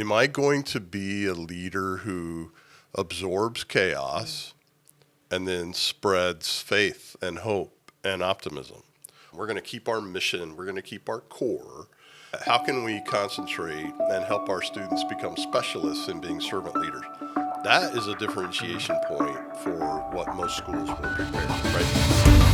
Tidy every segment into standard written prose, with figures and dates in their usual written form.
am I going to be a leader who absorbs chaos and then spreads faith and hope and optimism? We're going to keep our mission. We're going to keep our core. How can we concentrate and help our students become specialists in being servant leaders? That is a differentiation point for what most schools will prepare, right?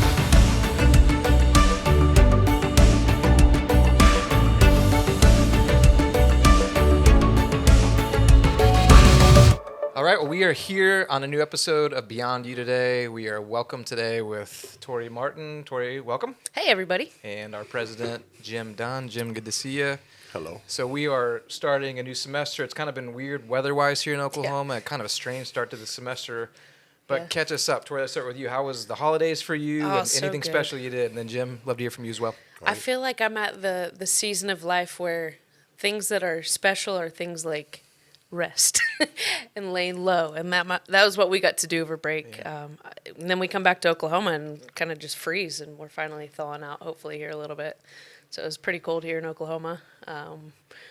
All right, well, we are here on a new episode of BeyondU today. We are welcome today with Torrey Martin. Torrey, welcome. Hey, everybody. And our president, Jim Dunn. Jim, good to see you. Hello. So we are starting a new semester. It's kind of been weird weather-wise here in Oklahoma, kind of a strange start to the semester. But catch us up. Torrey, let's start with you. How was the holidays for you? Oh, and so anything good. special you did? And then, Jim, love to hear from you as well. I feel like I'm at the season of life where things that are special are things like rest and laying low, and that was what we got to do over break. Yeah. And then we come back to Oklahoma and kind of just freeze, and we're finally thawing out, hopefully, here a little bit. So it was pretty cold here in Oklahoma,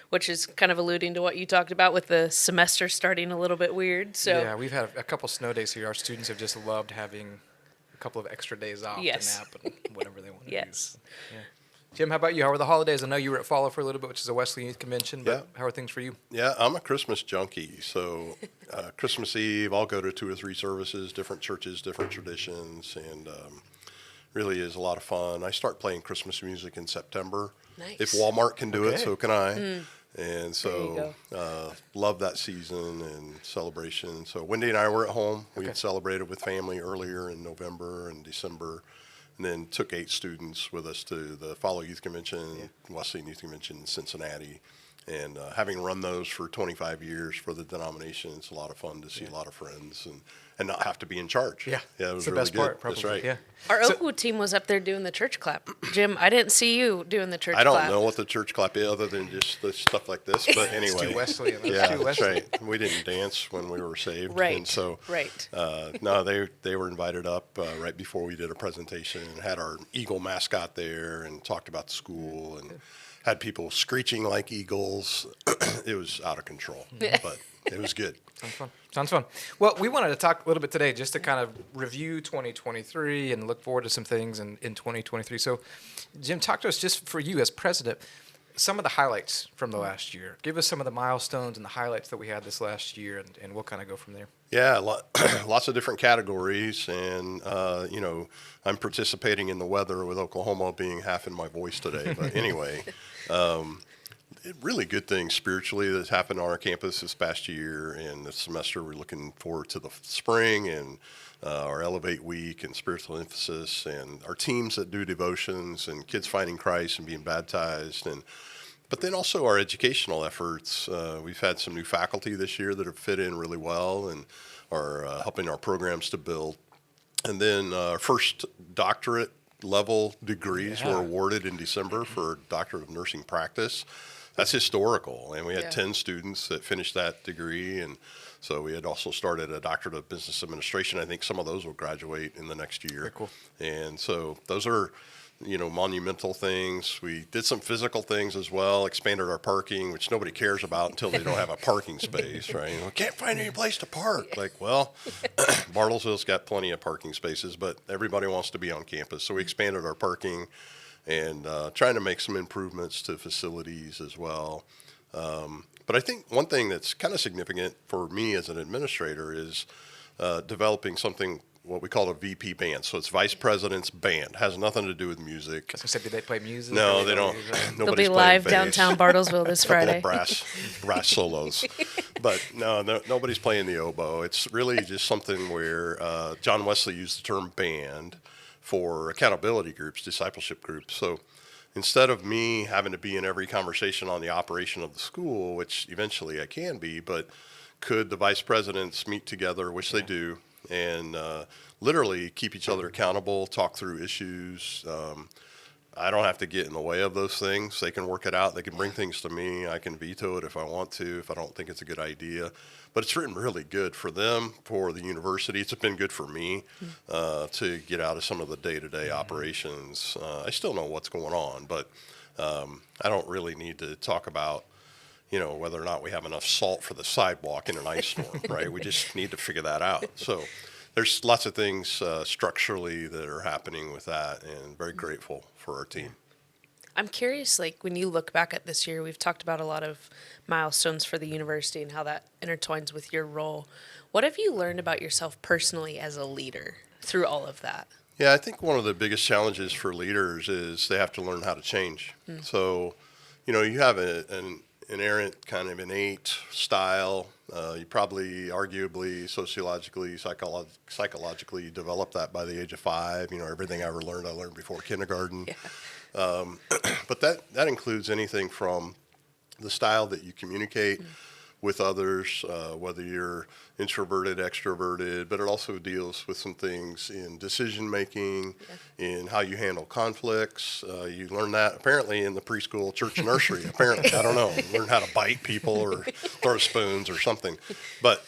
which is kind of alluding to what you talked about with the semester starting a little bit weird. So yeah, we've had a couple snow days here. Our students have just loved having a couple of extra days off to nap and whatever they want to yes. do. Yeah. Jim, how about you? How were the holidays? I know you were at Follow for a little bit, which is a Wesley Youth Convention, but how are things for you? Yeah, I'm a Christmas junkie. So Christmas Eve, I'll go to 2 or 3 services, different churches, different traditions, and really is a lot of fun. I start playing Christmas music in September. Nice. If Walmart can do it, so can I. And There so you love that season and celebration. So Wendy and I were at home. We had celebrated with family earlier in November and December. And then took 8 students with us to the Follow Youth Convention, Wesleyan Youth Convention in Cincinnati. And having run those for 25 years for the denomination, it's a lot of fun to see a lot of friends and not have to be in charge. Yeah, it was it's the really best good. part, probably. That's right. Yeah. Our OKWU team was up there doing the church clap. Jim, I didn't see you doing the church I don't clap. know what the church clap is other than just the stuff like this, but anyway. It's too Wesleyan. Yeah, too that's Wesleyan. right. We didn't dance when we were saved. Right, And so, right. no, they were invited up right before we did a presentation and had our eagle mascot there and talked about the school and had people screeching like eagles. It was out of control, but it was good. Sounds fun. Well, we wanted to talk a little bit today just to kind of review 2023 and look forward to some things in 2023. So, Jim, talk to us just for you as president, some of the highlights from the last year. Give us some of the milestones and the highlights that we had this last year, and we'll kind of go from there. Yeah, lots of different categories, and I'm participating in the weather with Oklahoma being half in my voice today. But anyway, really good things spiritually that's happened on our campus this past year and this semester. We're looking forward to the spring and our Elevate Week and spiritual emphasis and our teams that do devotions and kids finding Christ and being baptized but then also our educational efforts. We've had some new faculty this year that have fit in really well and are helping our programs to build. And then our first doctorate level degrees were awarded in December for Doctorate of Nursing Practice. That's historical. And we had 10 students that finished that degree. And so we had also started a Doctorate of Business Administration. I think some of those will graduate in the next year. Very cool. And so those are monumental things. We did some physical things as well, expanded our parking, which nobody cares about until they don't have a parking space, right? We can't find any place to park. Like, well, Bartlesville's got plenty of parking spaces, but everybody wants to be on campus. So we expanded our parking and trying to make some improvements to facilities as well. But I think one thing that's kind of significant for me as an administrator is developing something what we call a VP band. So it's Vice President's Band. Has nothing to do with music. I was gonna say, did they play music? No, they don't. They'll Nobody's be playing live bass. downtown Bartlesville this Friday. Couple of brass solos. But no, nobody's playing the oboe. It's really just something where John Wesley used the term band for accountability groups, discipleship groups. So instead of me having to be in every conversation on the operation of the school, which eventually I can be, but could the vice presidents meet together, which they do, and literally keep each other accountable, talk through issues. I don't have to get in the way of those things. They can work it out. They can bring things to me. I can veto it if I want to, if I don't think it's a good idea. But it's written really good for them, for the university. It's been good for me to get out of some of the day-to-day operations. I still know what's going on, but I don't really need to talk about whether or not we have enough salt for the sidewalk in an ice storm, right? We just need to figure that out. So there's lots of things structurally that are happening with that, and very grateful for our team. I'm curious, like when you look back at this year, we've talked about a lot of milestones for the university and how that intertwines with your role. What have you learned about yourself personally as a leader through all of that? Yeah, I think one of the biggest challenges for leaders is they have to learn how to change. So, you have an inerrant kind of innate style. You probably, arguably, sociologically, psychologically develop that by the age of 5. Everything I learned before kindergarten. Yeah. But that includes anything from the style that you communicate with others, whether you're introverted, extroverted, but it also deals with some things in decision making, in how you handle conflicts. You learn that apparently in the preschool church nursery. Apparently, I don't know, learn how to bite people or throw spoons or something. But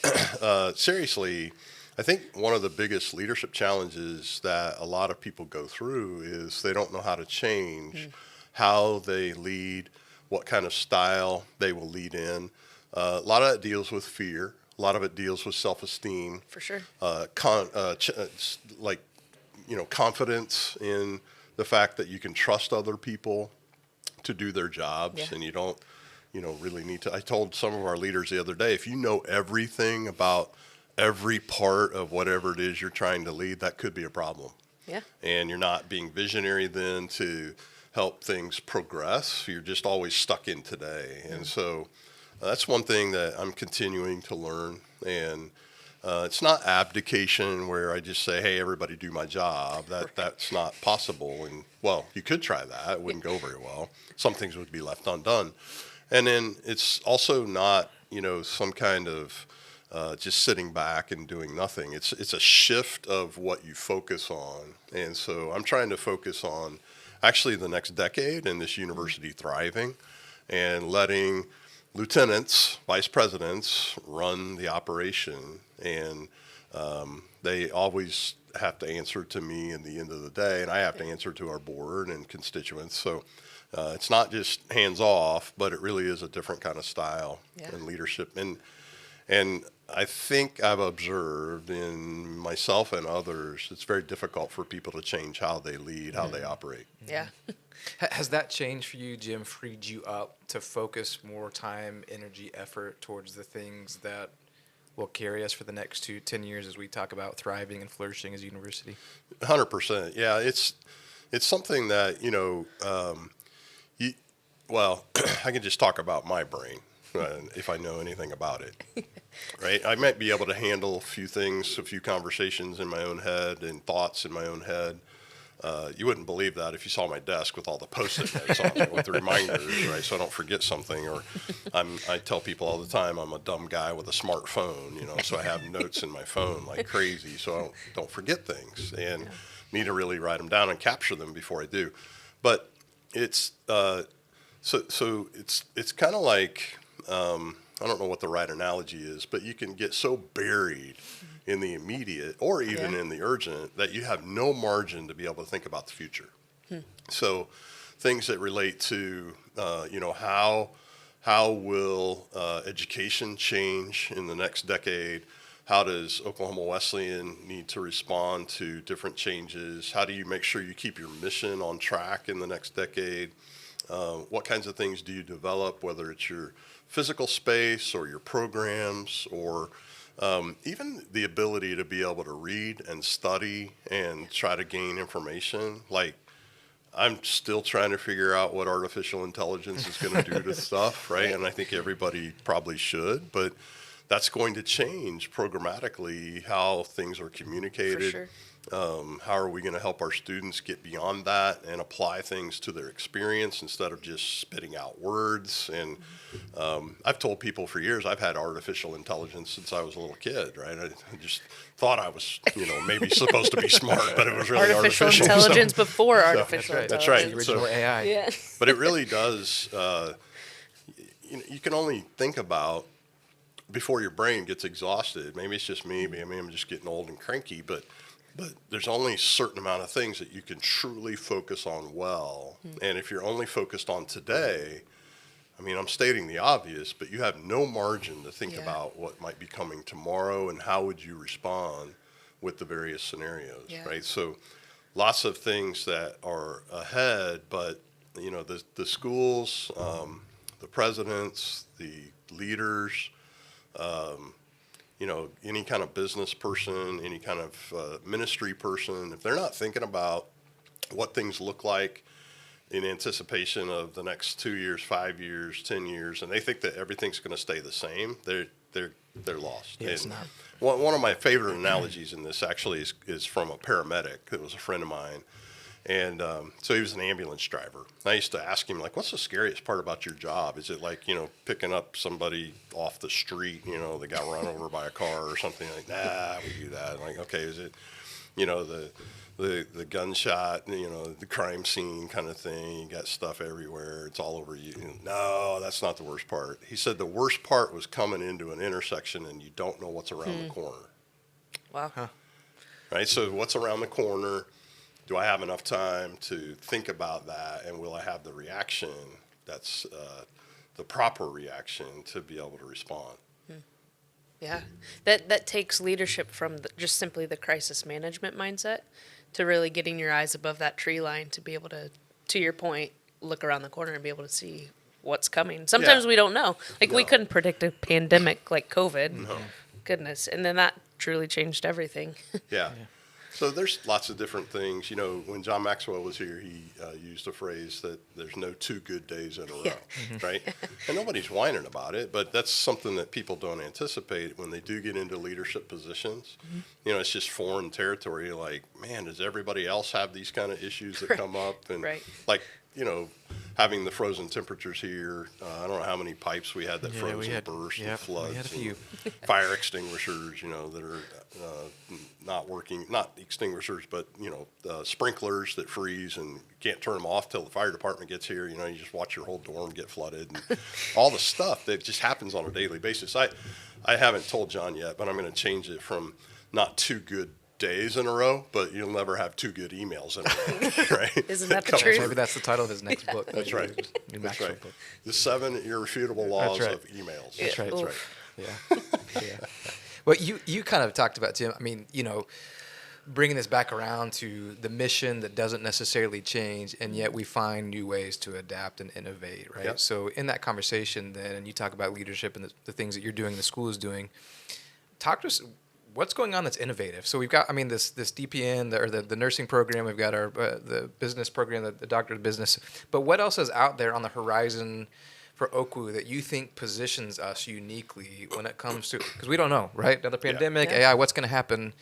seriously, I think one of the biggest leadership challenges that a lot of people go through is they don't know how to change how they lead, what kind of style they will lead in. A lot of it deals with fear. A lot of it deals with self-esteem. For sure. Confidence in the fact that you can trust other people to do their jobs, and you don't, really need to. I told some of our leaders the other day, if you know everything about every part of whatever it is you're trying to lead, that could be a problem. Yeah. And you're not being visionary then to help things progress. You're just always stuck in today. And so that's one thing that I'm continuing to learn. And it's not abdication where I just say, hey, everybody do my job. That's not possible. And, well, you could try that. It wouldn't go very well. Some things would be left undone. And then it's also not, some kind of just sitting back and doing nothing. It's a shift of what you focus on. And so I'm trying to focus on actually the next decade and this university thriving and letting lieutenants, vice presidents run the operation. And they always have to answer to me in the end of the day, and I have to answer to our board and constituents. So it's not just hands off, but it really is a different kind of style and leadership. And I think I've observed in myself and others, it's very difficult for people to change how they lead, how they operate. Yeah. Has that change for you, Jim, freed you up to focus more time, energy, effort towards the things that will carry us for the next 10 years as we talk about thriving and flourishing as a university? 100%. Yeah, it's something that, I can just talk about my brain. If I know anything about it, right? I might be able to handle a few things, a few conversations in my own head and thoughts in my own head. You wouldn't believe that if you saw my desk with all the Post-it notes on it with the reminders, right? So I don't forget something. Or I tell people all the time I'm a dumb guy with a smartphone, so I have notes in my phone like crazy, so I don't forget things and need to really write them down and capture them before I do. But it's so it's kind of like. I don't know what the right analogy is, but you can get so buried in the immediate or even in the urgent that you have no margin to be able to think about the future. So things that relate to, how will education change in the next decade? How does Oklahoma Wesleyan need to respond to different changes? How do you make sure you keep your mission on track in the next decade? What kinds of things do you develop, whether it's your physical space or your programs or even the ability to be able to read and study and try to gain information. Like, I'm still trying to figure out what artificial intelligence is going to do to stuff, right? And I think everybody probably should, but that's going to change programmatically how things are communicated. For sure. How are we going to help our students get beyond that and apply things to their experience instead of just spitting out words? And I've told people for years I've had artificial intelligence since I was a little kid, right? I just thought I was, maybe supposed to be smart, but it was really artificial. Intelligence before artificial intelligence. That's right. The original AI. Yeah. But it really does. You can only think about before your brain gets exhausted. Maybe it's just me. Maybe I'm just getting old and cranky, but there's only a certain amount of things that you can truly focus on well. And if you're only focused on today, I mean, I'm stating the obvious, but you have no margin to think Yeah. about what might be coming tomorrow and how would you respond with the various scenarios, Yeah. right? So lots of things that are ahead, but the schools, the presidents, the leaders, any kind of business person, any kind of ministry person, if they're not thinking about what things look like in anticipation of the next 2 years, 5 years, 10 years, and they think that everything's going to stay the same, they're lost. Yeah, it's And not. one of my favorite analogies in this actually is from a paramedic. It was a friend of mine. And so he was an ambulance driver. I used to ask him, like, what's the scariest part about your job? Is it like, picking up somebody off the street, that got run over by a car or something? Like, nah, we do that. Like, okay, is it, the gunshot, the crime scene kind of thing? You got stuff everywhere. It's all over you. No, that's not the worst part. He said the worst part was coming into an intersection and you don't know what's around the corner. Wow. Huh. Right? So what's around the corner? Do I have enough time to think about that, and will I have the reaction that's the proper reaction to be able to respond? Yeah, that takes leadership from just simply the crisis management mindset to really getting your eyes above that tree line to be able to your point, look around the corner and be able to see what's coming. Sometimes we don't know. Like we couldn't predict a pandemic like COVID. No. Goodness, and then that truly changed everything. Yeah. So there's lots of different things. When John Maxwell was here, he used a phrase that there's no 2 good days in a row, Yeah. right? And nobody's whining about it, but that's something that people don't anticipate when they do get into leadership positions. It's just foreign territory. Like, man, does everybody else have these kind of issues that come up? And Right. like, having the frozen temperatures here, I don't know how many pipes we had that Yeah, froze we and had- burst yep, and floods. we had a few. And fire extinguishers, that are not working, not extinguishers, but, sprinklers that freeze and you can't turn them off till the fire department gets here. You just watch your whole dorm get flooded and all the stuff that just happens on a daily basis. I haven't told John yet, but I'm going to change it from not 2 good days in a row, but you'll never have 2 good emails in a row, right? Isn't that the Come truth? Maybe that's the title of his next book. That's right. New That's Maxwell right. book. The 7 irrefutable laws right. of emails. That's right. That's Oof. right. Yeah. Yeah. Well, you kind of talked about, Jim, I mean, bringing this back around to the mission that doesn't necessarily change, and yet we find new ways to adapt and innovate, right? Yep. So in that conversation then, and you talk about leadership and the things that you're doing, the school is doing, talk to us, what's going on that's innovative? So we've got, I mean, this DPN, the nursing program, we've got our the business program, the doctor of business, but what else is out there on the horizon for OKWU that you think positions us uniquely when it comes to, because we don't know, right? Another pandemic, Yeah. AI, what's going to happen?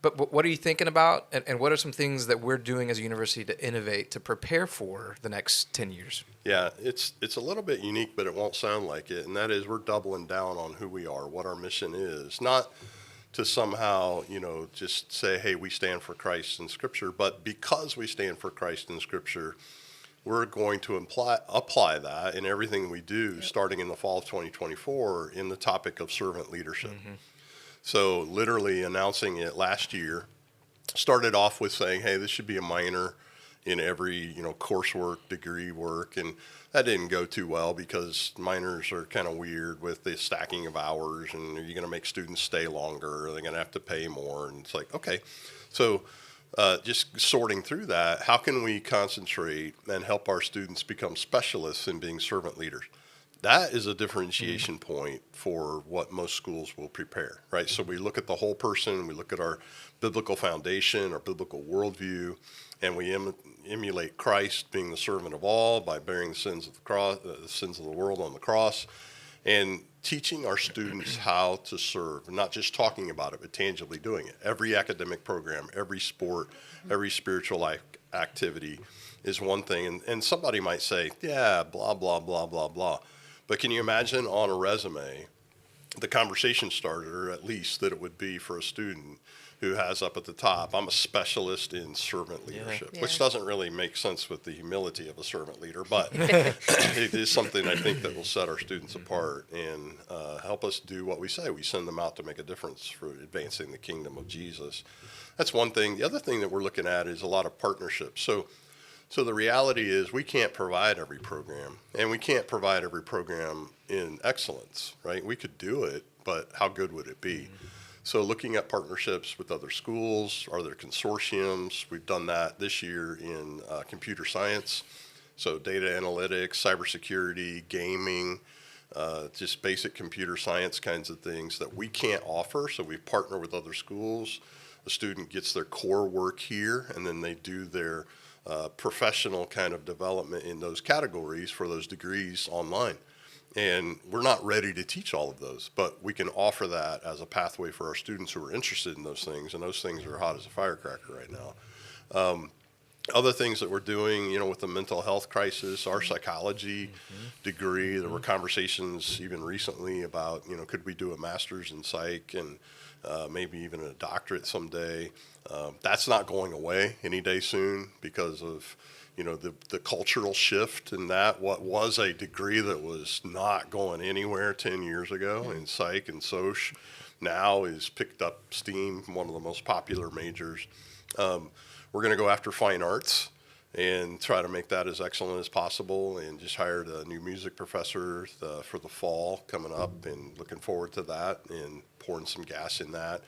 But what are you thinking about, and what are some things that we're doing as a university to innovate, to prepare for the next 10 years? Yeah, it's a little bit unique, but it won't sound like it, and that is we're doubling down on who we are, what our mission is, not to somehow, just say, hey, we stand for Christ in Scripture, but because we stand for Christ in Scripture, we're going to apply that in everything we do, starting in the fall of 2024, in the topic of servant leadership. Mm-hmm. So literally announcing it last year, started off with saying, hey, this should be a minor in every, coursework, degree work. And that didn't go too well because minors are kind of weird with the stacking of hours. And are you going to make students stay longer? Are they going to have to pay more? And it's like, okay. So just sorting through that, how can we concentrate and help our students become specialists in being servant leaders? That is a differentiation point for what most schools will prepare, right? So we look at the whole person, we look at our biblical foundation, our biblical worldview, and we emulate Christ being the servant of all by bearing the sins of the cross, the sins of the world on the cross, and teaching our students how to serve, not just talking about it, but tangibly doing it. Every academic program, every sport, every spiritual life activity is one thing. And somebody might say, yeah, blah, blah, blah, blah, blah. But can you imagine on a resume the conversation starter, at least, that it would be for a student who has up at the top, I'm a specialist in servant leadership, Yeah. which doesn't really make sense with the humility of a servant leader, but it is something I think that will set our students apart and help us do what we say. We send them out to make a difference for advancing the kingdom of Jesus. That's one thing. The other thing that we're looking at is a lot of partnerships. So So the reality is we can't provide every program, and we can't provide every program in excellence, right? We could do it, but how good would it be? So looking at partnerships with other schools, are there consortiums? We've done that this year in computer science, so data analytics, cybersecurity, gaming, just basic computer science kinds of things that we can't offer. So we partner with other schools. The student gets their core work here, and then they do their professional kind of development in those categories for those degrees online. And we're not ready to teach all of those, but we can offer that as a pathway for our students who are interested in those things, and those things are hot as a firecracker right now. Other things that we're doing, with the mental health crisis, our psychology degree, there were conversations even recently about, could we do a master's in psych and maybe even a doctorate someday. That's not going away any day soon because of, the cultural shift in that. What was a degree that was not going anywhere 10 years ago in psych and soc now is picked up steam, one of the most popular majors. We're going to go after fine arts and try to make that as excellent as possible, and just hired a new music professor for the fall coming up, and looking forward to that and pouring some gas in that.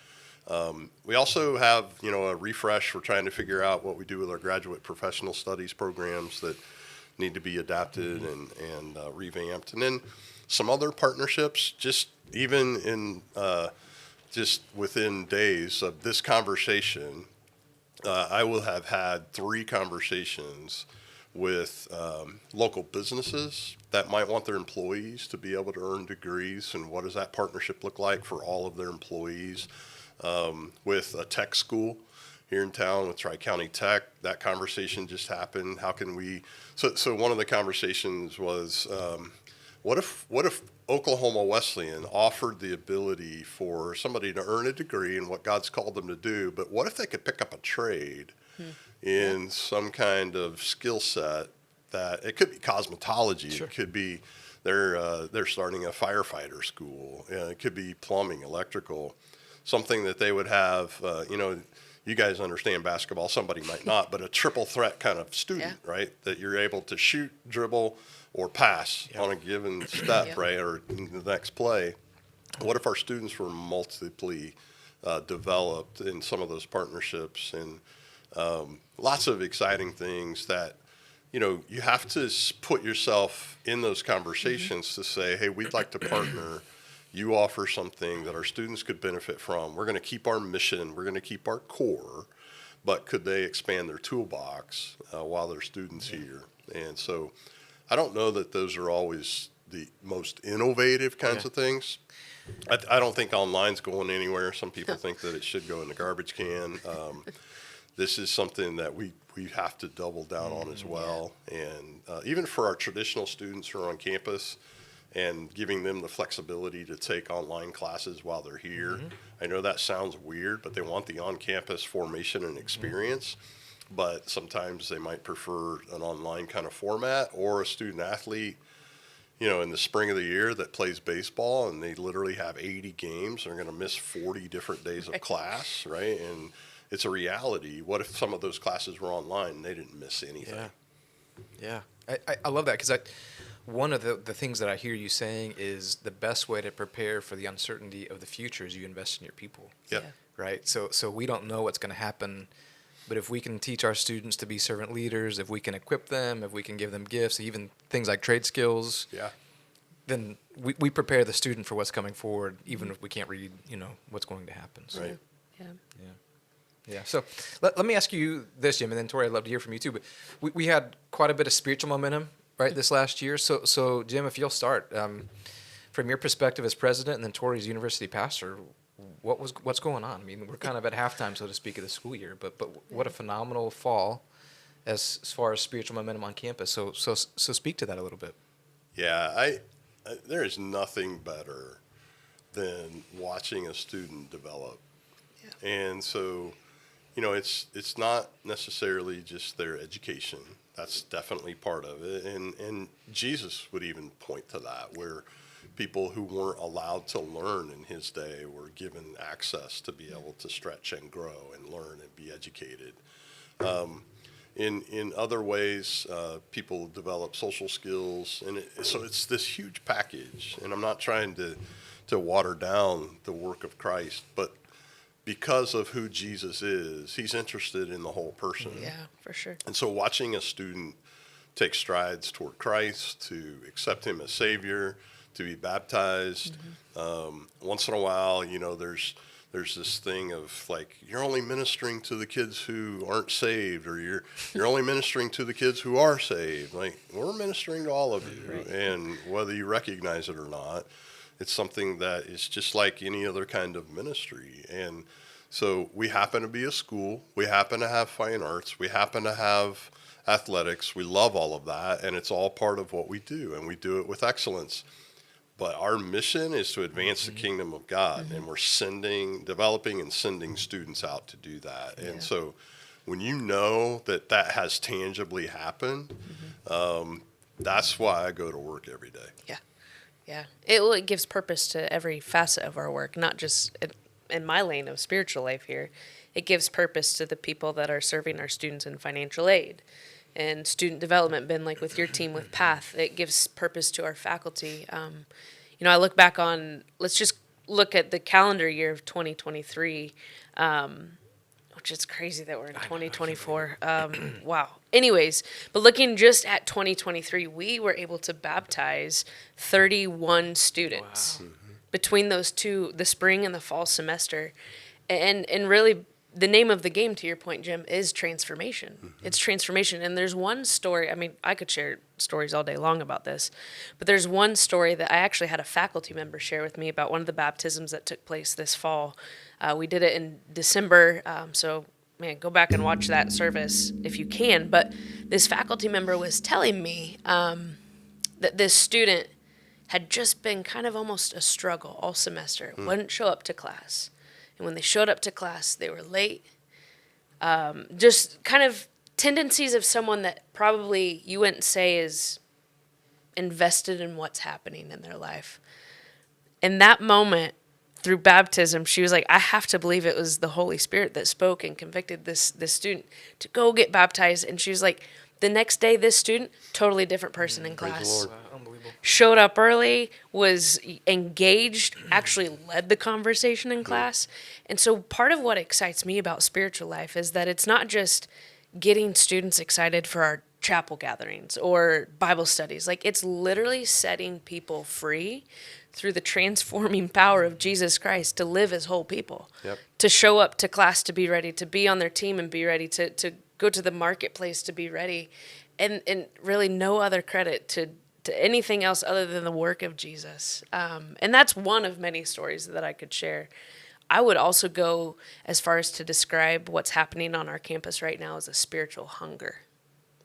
We also have, a refresh. We're trying to figure out what we do with our graduate professional studies programs that need to be adapted and revamped. And then some other partnerships, just even in just within days of this conversation, I will have had 3 conversations with local businesses that might want their employees to be able to earn degrees, and what does that partnership look like for all of their employees. With a tech school here in town with Tri-County Tech, that conversation just happened. How can we, so one of the conversations was, what if Oklahoma Wesleyan offered the ability for somebody to earn a degree in what God's called them to do, but what if they could pick up a trade in some kind of skill set that, it could be cosmetology, It could be they're starting a firefighter school, it could be plumbing, electrical, something that they would have, you guys understand basketball, somebody might not, but a triple threat kind of student, right? That you're able to shoot, dribble, or pass on a given step, right? Or in the next play. What if our students were multiply developed in some of those partnerships, and lots of exciting things that, you have to put yourself in those conversations to say, hey, we'd like to partner. You offer something that our students could benefit from. We're going to keep our mission. We're going to keep our core, but could they expand their toolbox while they're students here? And so I don't know that those are always the most innovative kinds of things. I don't think online's going anywhere. Some people think that it should go in the garbage can. This is something that we have to double down on as well. And even for our traditional students who are on campus, and giving them the flexibility to take online classes while they're here. I know that sounds weird, but they want the on-campus formation and experience. But sometimes they might prefer an online kind of format, or a student athlete, in the spring of the year that plays baseball, and they literally have 80 games. They're going to miss 40 different days of class, right? And it's a reality. What if some of those classes were online and they didn't miss anything? Yeah. I love that, because one of the things that I hear you saying is the best way to prepare for the uncertainty of the future is you invest in your people. Right? So we don't know what's going to happen, but if we can teach our students to be servant leaders, if we can equip them, if we can give them gifts, even things like trade skills, then we prepare the student for what's coming forward, even if we can't read, what's going to happen. So. Right. Yeah. So let me ask you this, Jim, and then Torrey, I'd love to hear from you too. But we had quite a bit of spiritual momentum, right, this last year. So Jim, if you'll start from your perspective as president, and then Torrey's university pastor, what's going on? I mean, we're kind of at halftime, so to speak, of the school year. But what a phenomenal fall as far as spiritual momentum on campus. So speak to that a little bit. Yeah, there is nothing better than watching a student develop, and so. It's not necessarily just their education. That's definitely part of it. And Jesus would even point to that, where people who weren't allowed to learn in his day were given access to be able to stretch and grow and learn and be educated. in other ways, people develop social skills, and so it's this huge package. And I'm not trying to water down the work of Christ, but because of who Jesus is, he's interested in the whole person. Yeah, for sure. And so watching a student take strides toward Christ, to accept him as Savior, to be baptized, once in a while, there's this thing of like, you're only ministering to the kids who aren't saved, or you're only ministering to the kids who are saved. Like, we're ministering to all of you, Right. and whether you recognize it or not, it's something that is just like any other kind of ministry. And so we happen to be a school, we happen to have fine arts, we happen to have athletics, we love all of that, and it's all part of what we do, and we do it with excellence. But our mission is to advance the kingdom of God, and we're developing and sending students out to do that. Yeah. And so when you know that has tangibly happened, that's why I go to work every day. Yeah. Yeah. It gives purpose to every facet of our work, not just in my lane of spiritual life here. It gives purpose to the people that are serving our students in financial aid and student development. Ben, like with your team with PATH, it gives purpose to our faculty. I look back on, let's just look at the calendar year of 2023, which is crazy that we're in 2024. Wow. Anyways, but looking just at 2023, we were able to baptize 31 students between those two, the spring and the fall semester. And really, the name of the game, to your point, Jim, is transformation. It's transformation. And there's one story, I mean, I could share stories all day long about this, but there's one story that I actually had a faculty member share with me about one of the baptisms that took place this fall. We did it in December, so man, go back and watch that service if you can. But this faculty member was telling me that this student had just been kind of almost a struggle all semester, wouldn't show up to class. And when they showed up to class, they were late. Just kind of tendencies of someone that probably you wouldn't say is invested in what's happening in their life. In that moment, through baptism, she was like, I have to believe it was the Holy Spirit that spoke and convicted this student to go get baptized. And she was like, the next day, this student, totally different person in Praise the class. Lord. Unbelievable. Showed up early, was engaged, actually led the conversation in class. And so part of what excites me about spiritual life is that it's not just getting students excited for our chapel gatherings or Bible studies. Like, it's literally setting people free through the transforming power of Jesus Christ to live as whole people. Yep. To show up to class, to be ready, to be on their team and be ready, to go to the marketplace to be ready. And really no other credit to anything else other than the work of Jesus. And that's one of many stories that I could share. I would also go as far as to describe what's happening on our campus right now as a spiritual hunger.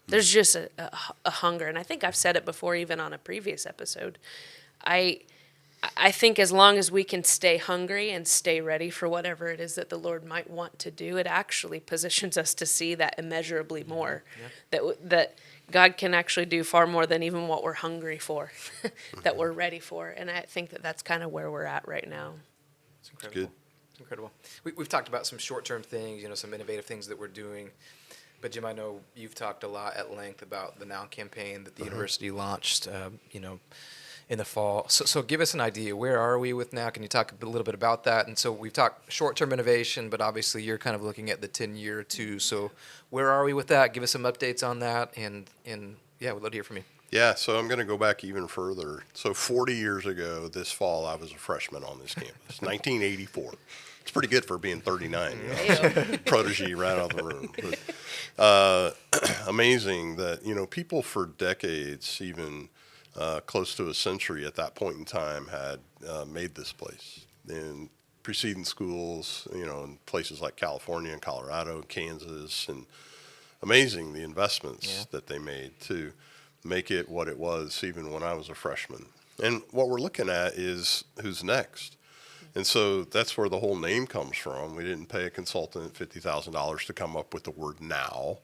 There's just a hunger. And I think I've said it before, even on a previous episode. I think as long as we can stay hungry and stay ready for whatever it is that the Lord might want to do, it actually positions us to see that immeasurably more. That God can actually do far more than even what we're hungry for, that we're ready for. And I think that that's kind of where we're at right now. It's incredible. Good. It's incredible. We've talked about some short-term things, some innovative things that we're doing. But Jim, I know you've talked a lot at length about the Now campaign that the university launched, in the fall. So give us an idea. Where are we with Now? Can you talk a little bit about that? And so we've talked short-term innovation, but obviously you're kind of looking at the 10-year too. So where are we with that? Give us some updates on that. And yeah, we'd love to hear from you. Yeah, so I'm going to go back even further. So 40 years ago, this fall, I was a freshman on this campus, 1984. It's pretty good for being 39, protege right out of the room. But, amazing that, people for decades, even close to a century at that point in time, had made this place. In preceding schools, in places like California and Colorado, Kansas, and amazing the investments that they made to make it what it was even when I was a freshman. And what we're looking at is who's next. And so that's where the whole name comes from. We didn't pay a consultant $50,000 to come up with the word now.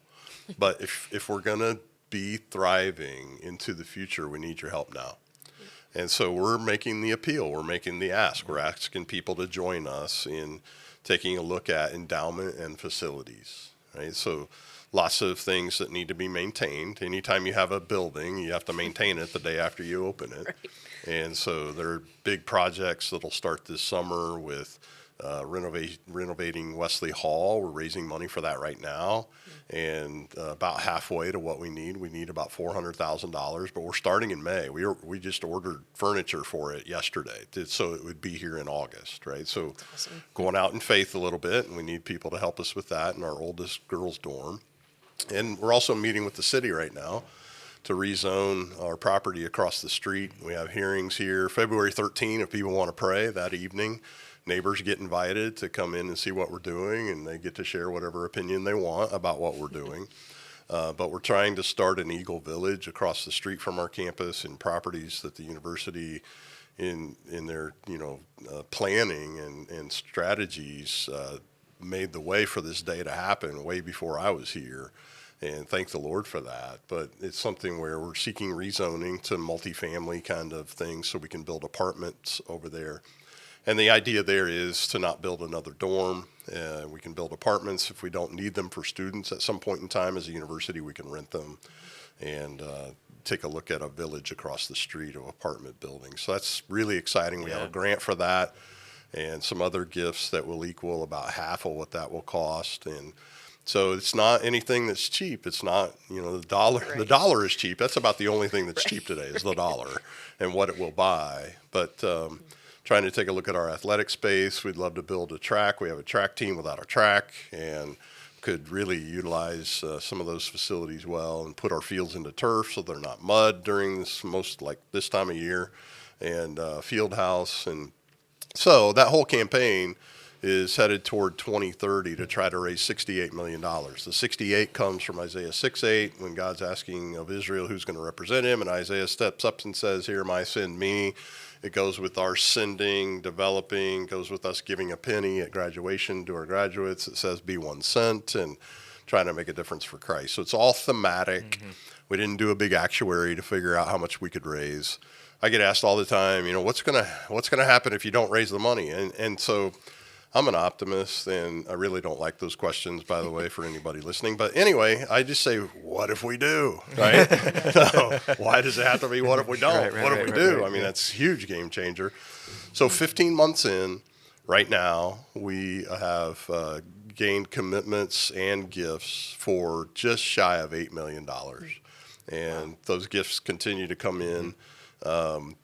But if we're going to be thriving into the future, we need your help now. And so we're making the appeal. We're making the ask. We're asking people to join us in taking a look at endowment and facilities. Right? So lots of things that need to be maintained. Anytime you have a building, you have to maintain it the day after you open it. Right. And so there are big projects that'll start this summer with renovating Wesley Hall. We're raising money for that right now, and about halfway to what we need. We need about $400,000, but we're starting in May. We just ordered furniture for it yesterday, so it would be here in August, right? So Awesome. going out in faith a little bit, and we need people to help us with that in our oldest girls' dorm. And we're also meeting with the city right now to rezone our property across the street. We have hearings here February 13 if people want to pray that evening. Neighbors get invited to come in and see what we're doing, and they get to share whatever opinion they want about what we're doing. But we're trying to start an Eagle Village across the street from our campus and properties that the university in their planning and strategies made the way for this day to happen way before I was here. And thank the Lord for that. But it's something where we're seeking rezoning to multifamily kind of things so we can build apartments over there. And the idea there is to not build another dorm. We can build apartments if we don't need them for students at some point in time. As a university, we can rent them and take a look at a village across the street of apartment buildings. So that's really exciting. We have a grant for that and some other gifts that will equal about half of what that will cost. And so it's not anything that's cheap. It's not, the dollar. Right. The dollar is cheap. That's about the only thing that's cheap today is the dollar and what it will buy. But trying to take a look at our athletic space. We'd love to build a track. We have a track team without a track and could really utilize some of those facilities well and put our fields into turf so they're not mud during this time of year, and field house. And so that whole campaign is headed toward 2030 to try to raise $68 million. The 68 comes from Isaiah 6:8 when God's asking of Israel who's going to represent him, and Isaiah steps up and says, "Here am I, send me." It goes with our sending, developing, goes with us giving a penny at graduation to our graduates. It says be 1 cent and trying to make a difference for Christ. So it's all thematic. Mm-hmm. We didn't do a big actuary to figure out how much we could raise. I get asked all the time, what's gonna happen if you don't raise the money? And so I'm an optimist, and I really don't like those questions, by the way, for anybody listening. But anyway, I just say, what if we do, right? So why does it have to be what if we don't? What if we do? I mean, that's a huge game changer. So 15 months in, right now, we have gained commitments and gifts for just shy of $8 million. And those gifts continue to come in.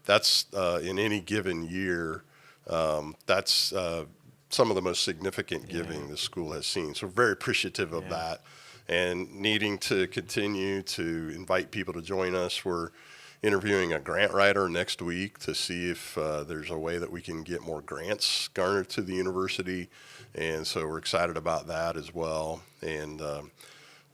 That's in any given year, that's some of the most significant giving the school has seen. So very appreciative of that and needing to continue to invite people to join us. We're interviewing a grant writer next week to see if there's a way that we can get more grants garnered to the university. And so we're excited about that as well. And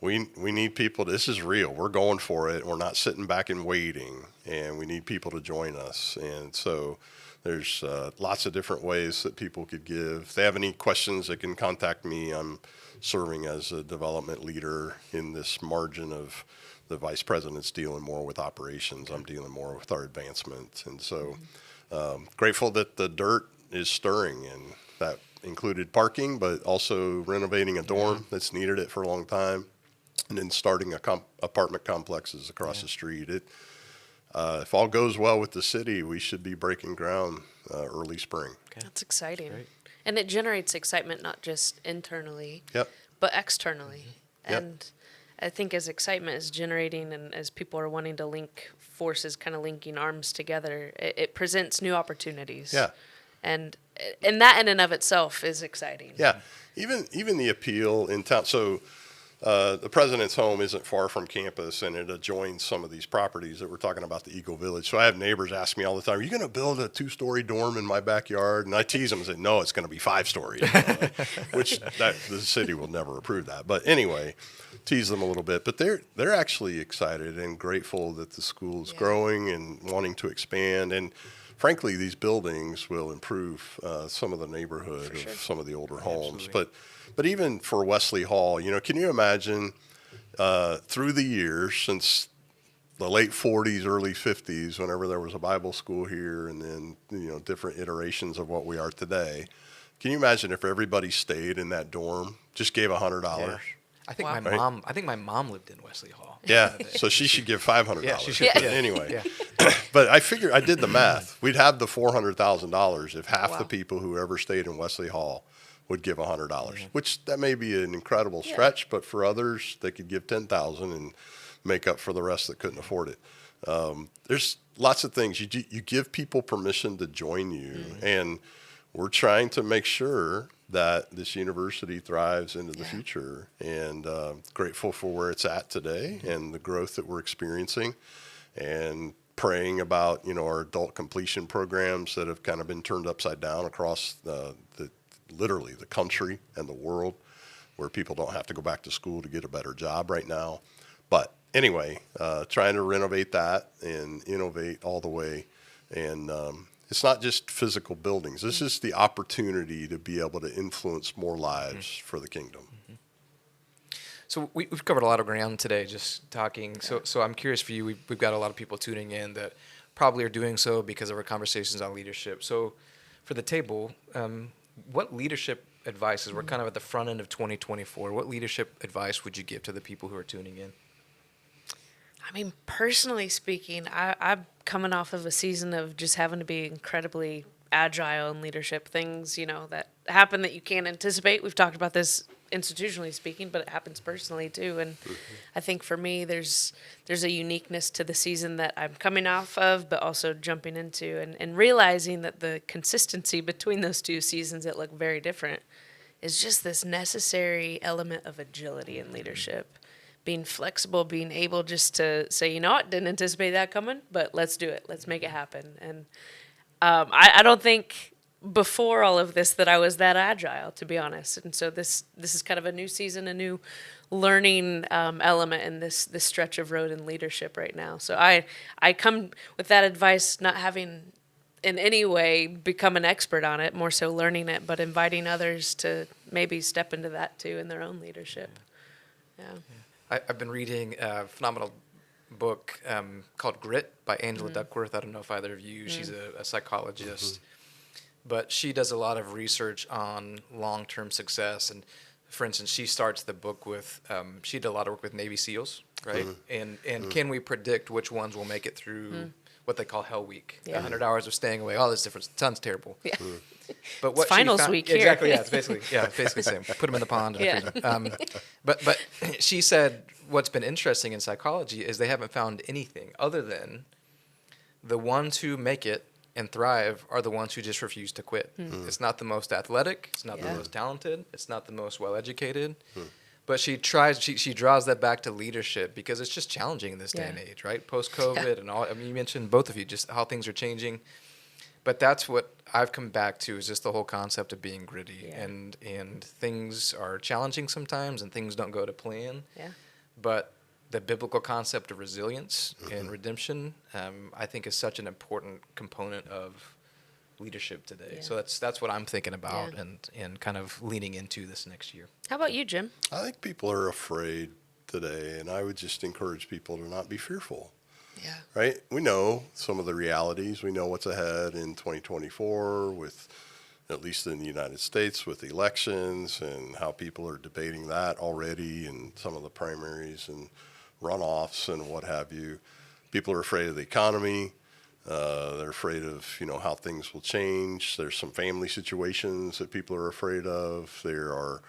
we need people. This is real. We're going for it. We're not sitting back and waiting. And we need people to join us. And so there's lots of different ways that people could give. If they have any questions, they can contact me. I'm serving as a development leader in this margin of the vice president's dealing more with operations. I'm dealing more with our advancement. And so grateful that the dirt is stirring, and that included parking, but also renovating a dorm that's needed it for a long time, and then starting apartment complexes across the street. If all goes well with the city, we should be breaking ground early spring. Okay. That's exciting. Great. And it generates excitement not just internally, but externally. Yep. And I think as excitement is generating and as people are wanting to link forces, kind of linking arms together, it presents new opportunities. Yeah. And that in and of itself is exciting. Yeah. Even the appeal in town. So the president's home isn't far from campus, and it adjoins some of these properties that we're talking about, the Eagle Village. So I have neighbors ask me all the time, are you going to build a 2-story dorm in my backyard? And I tease them and say, no, it's going to be 5 stories, which the city will never approve that. But anyway, tease them a little bit. But they're actually excited and grateful that the school is growing and wanting to expand. And frankly, these buildings will improve some of the neighborhood of some of the older homes. But even for Wesley Hall, can you imagine through the years since the late 40s, early 50s, whenever there was a Bible school here, and then different iterations of what we are today, can you imagine if everybody stayed in that dorm, just gave $100? I think Wow. my Right? mom. I think my mom lived in Wesley Hall. Yeah, so she should give $500. Yeah, she should. But Yeah. anyway, Yeah. but I figured I did the math. We'd have the $400,000 if half Wow. the people who ever stayed in Wesley Hall would give $100, which that may be an incredible stretch, but for others, they could give $10,000 and make up for the rest that couldn't afford it. There's lots of things. You give people permission to join you, and we're trying to make sure that this university thrives into the future, and grateful for where it's at today and the growth that we're experiencing, and praying about our adult completion programs that have kind of been turned upside down across literally the country and the world, where people don't have to go back to school to get a better job right now. But anyway, trying to renovate that and innovate all the way. And it's not just physical buildings. This is the opportunity to be able to influence more lives for the kingdom. So we've covered a lot of ground today, just talking. So I'm curious for you. We've got a lot of people tuning in that probably are doing so because of our conversations on leadership. So for the table, what leadership advice, as we're kind of at the front end of 2024, what leadership advice would you give to the people who are tuning in? I mean, personally speaking, I'm coming off of a season of just having to be incredibly agile in leadership. Things, that happen that you can't anticipate. We've talked about this institutionally speaking, but it happens personally too. And I think for me, there's a uniqueness to the season that I'm coming off of, but also jumping into and realizing that the consistency between those two seasons that look very different is just this necessary element of agility in leadership. Being flexible, being able just to say, what, didn't anticipate that coming, but let's do it. Let's make it happen. And I don't think before all of this that I was that agile, to be honest. And so this is kind of a new season, a new learning element in this stretch of road in leadership right now. So I come with that advice, not having in any way become an expert on it, more so learning it, but inviting others to maybe step into that too in their own leadership. Yeah. I've been reading a phenomenal book called Grit by Angela Duckworth. I don't know if either of you, she's a psychologist, but she does a lot of research on long-term success. And for instance, she starts the book with, she did a lot of work with Navy SEALs, right? And can we predict which ones will make it through what they call Hell Week? 100 hours of staying away, all this different, sounds terrible. Yeah. But what It's finals she found, week here. exactly, it's basically the same. Put them in the pond. And freeze 'em. But she said what's been interesting in psychology is they haven't found anything other than the ones who make it and thrive are the ones who just refuse to quit. It's not the most athletic. It's not the most talented. It's not the most well-educated. But she draws that back to leadership because it's just challenging in this day and age, right? Post-COVID and all. I mean, you mentioned, both of you, just how things are changing. But that's what I've come back to, is just the whole concept of being gritty. And things are challenging sometimes and things don't go to plan. Yeah. But the biblical concept of resilience and redemption, I think, is such an important component of leadership today. So that's what I'm thinking about and kind of leaning into this next year. How about you, Jim? I think people are afraid today, and I would just encourage people to not be fearful. Yeah. Right? We know some of the realities. We know what's ahead in 2024 with, at least in the United States, with elections and how people are debating that already, and some of the primaries and runoffs and what have you. People are afraid of the economy. They're afraid of, how things will change. There's some family situations that people are afraid of. There are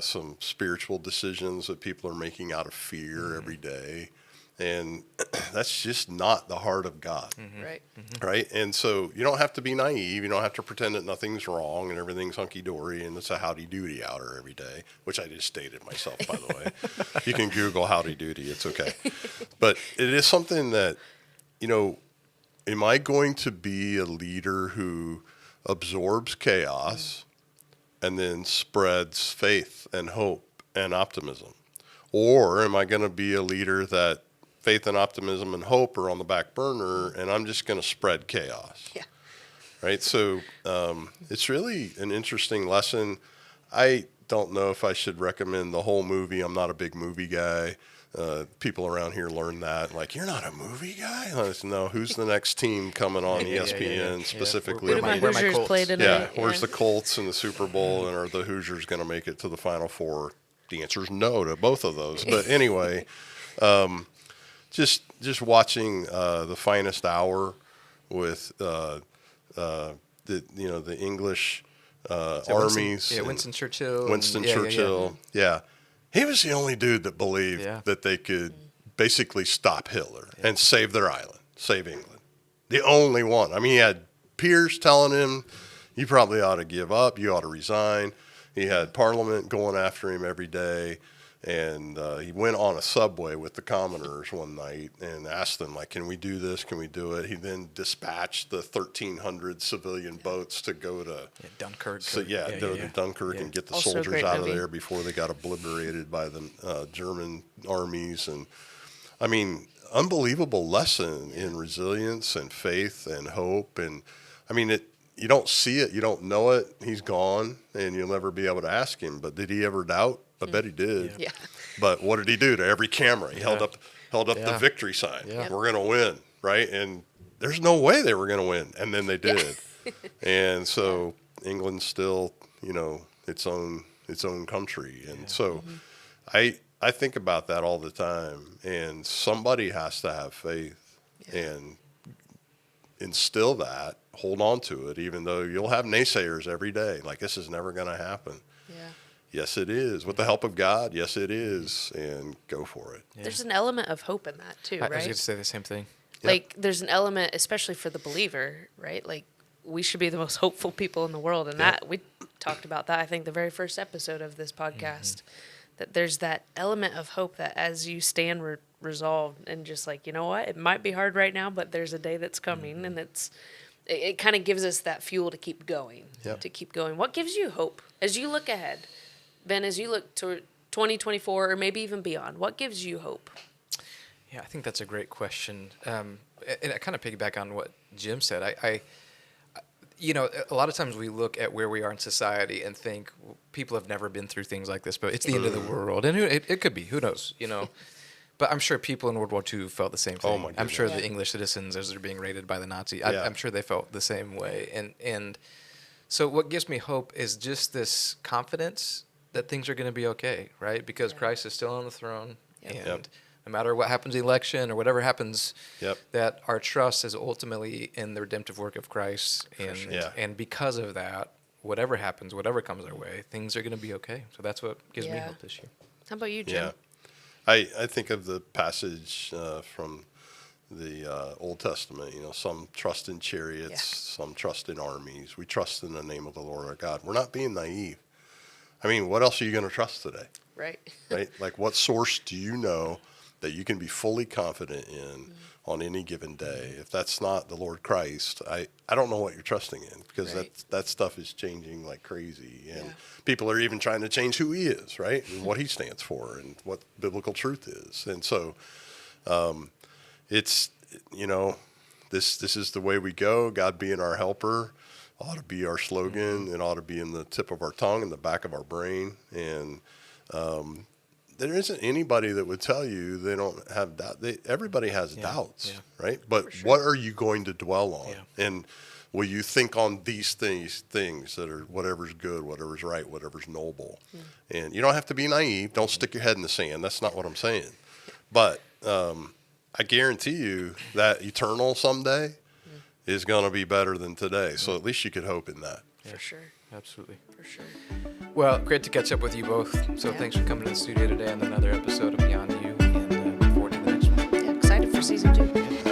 some spiritual decisions that people are making out of fear every day. And that's just not the heart of God. Right. Right? And so you don't have to be naive. You don't have to pretend that nothing's wrong and everything's hunky-dory and it's a howdy-doody outer every day, which I just stated myself, by the way. You can Google howdy-doody. It's okay. But it is something that, am I going to be a leader who absorbs chaos and then spreads faith and hope and optimism? Or am I going to be a leader that faith and optimism and hope are on the back burner, and I'm just going to spread chaos? Yeah. Right? So it's really an interesting lesson. I don't know if I should recommend the whole movie. I'm not a big movie guy. People around here learn that. Like, you're not a movie guy? I said, no, who's the next team coming on ESPN specifically? Who do my Where are my Hoosiers Colts? play tonight? Where's the Colts in the Super Bowl, and are the Hoosiers going to make it to the Final Four The answer is no to both of those. But anyway, just watching The Finest Hour with the English armies. Winston Churchill. Winston Churchill. Yeah. He was the only dude that believed that they could basically stop Hitler and save their island, save England. The only one. I mean, he had peers telling him, you probably ought to give up, you ought to resign. He had Parliament going after him every day. And he went on a subway with the commoners one night and asked them, like, can we do this? Can we do it? He then dispatched the 1,300 civilian boats to go to Dunkirk. to Dunkirk and get the Also soldiers out of movie. there before they got obliterated by the German armies. And I mean, unbelievable lesson in resilience and faith and hope. And I mean, you don't see it, you don't know it. He's gone, and you'll never be able to ask him. But did he ever doubt? I bet he did. Yeah. But what did he do to every camera? He held up the victory sign. Yeah. We're going to win, right? And there's no way they were going to win, and then they did. And so England's still, its own country. And so I think about that all the time. And somebody has to have faith and instill that, hold on to it, even though you'll have naysayers every day. Like, this is never going to happen. Yeah. Yes, it is. With the help of God, yes, it is. And go for it. Yeah. There's an element of hope in that too, I was right? going to say the same thing. Like, there's an element, especially for the believer, right? Like, we should be the most hopeful people in the world. And that, we talked about that, I think, the very first episode of this podcast, that there's that element of hope that as you stand resolved and just like, you know what, it might be hard right now, but there's a day that's coming. And it kind of gives us that fuel to keep going, to keep going. What gives you hope as you look ahead? Ben, as you look to 2024 or maybe even beyond, what gives you hope? Yeah, I think that's a great question. And I kind of piggyback on what Jim said. I a lot of times we look at where we are in society and think people have never been through things like this, but it's the end of the world. And it could be, who knows, But I'm sure people in World War II felt the same thing. Oh, my goodness. I'm sure the English citizens, as they're being raided by the Nazis, I'm sure they felt the same way. And so what gives me hope is just this confidence that things are going to be okay, right? Because Christ is still on the throne, and no matter what happens in the election or whatever happens, that our trust is ultimately in the redemptive work of Christ. And because of that, whatever happens, whatever comes our way, things are going to be okay. So that's what gives me hope this year. How about you, Jim? Yeah. I think of the passage from the Old Testament, some trust in chariots, some trust in armies. We trust in the name of the Lord our God. We're not being naive. I mean, what else are you going to trust today? Right. Right? Like, what source do you know that you can be fully confident in on any given day? If that's not the Lord Christ, I don't know what you're trusting in, because that stuff is changing like crazy. And people are even trying to change who he is, right? And what he stands for and what biblical truth is. And so it's, this is the way we go. God being our helper ought to be our slogan. It ought to be in the tip of our tongue, in the back of our brain. And there isn't anybody that would tell you they don't have doubt. Everybody has doubts, right? But what are you going to dwell on? And will you think on these things that are whatever's good, whatever's right, whatever's noble? And you don't have to be naive. Don't stick your head in the sand. That's not what I'm saying. But I guarantee you that eternal someday is going to be better than today. So at least you could hope in that. For sure. Absolutely. For sure. Well, great to catch up with you both. So thanks for coming to the studio today on another episode of BeyondU, and look forward to the next one. Yeah, excited for season 2.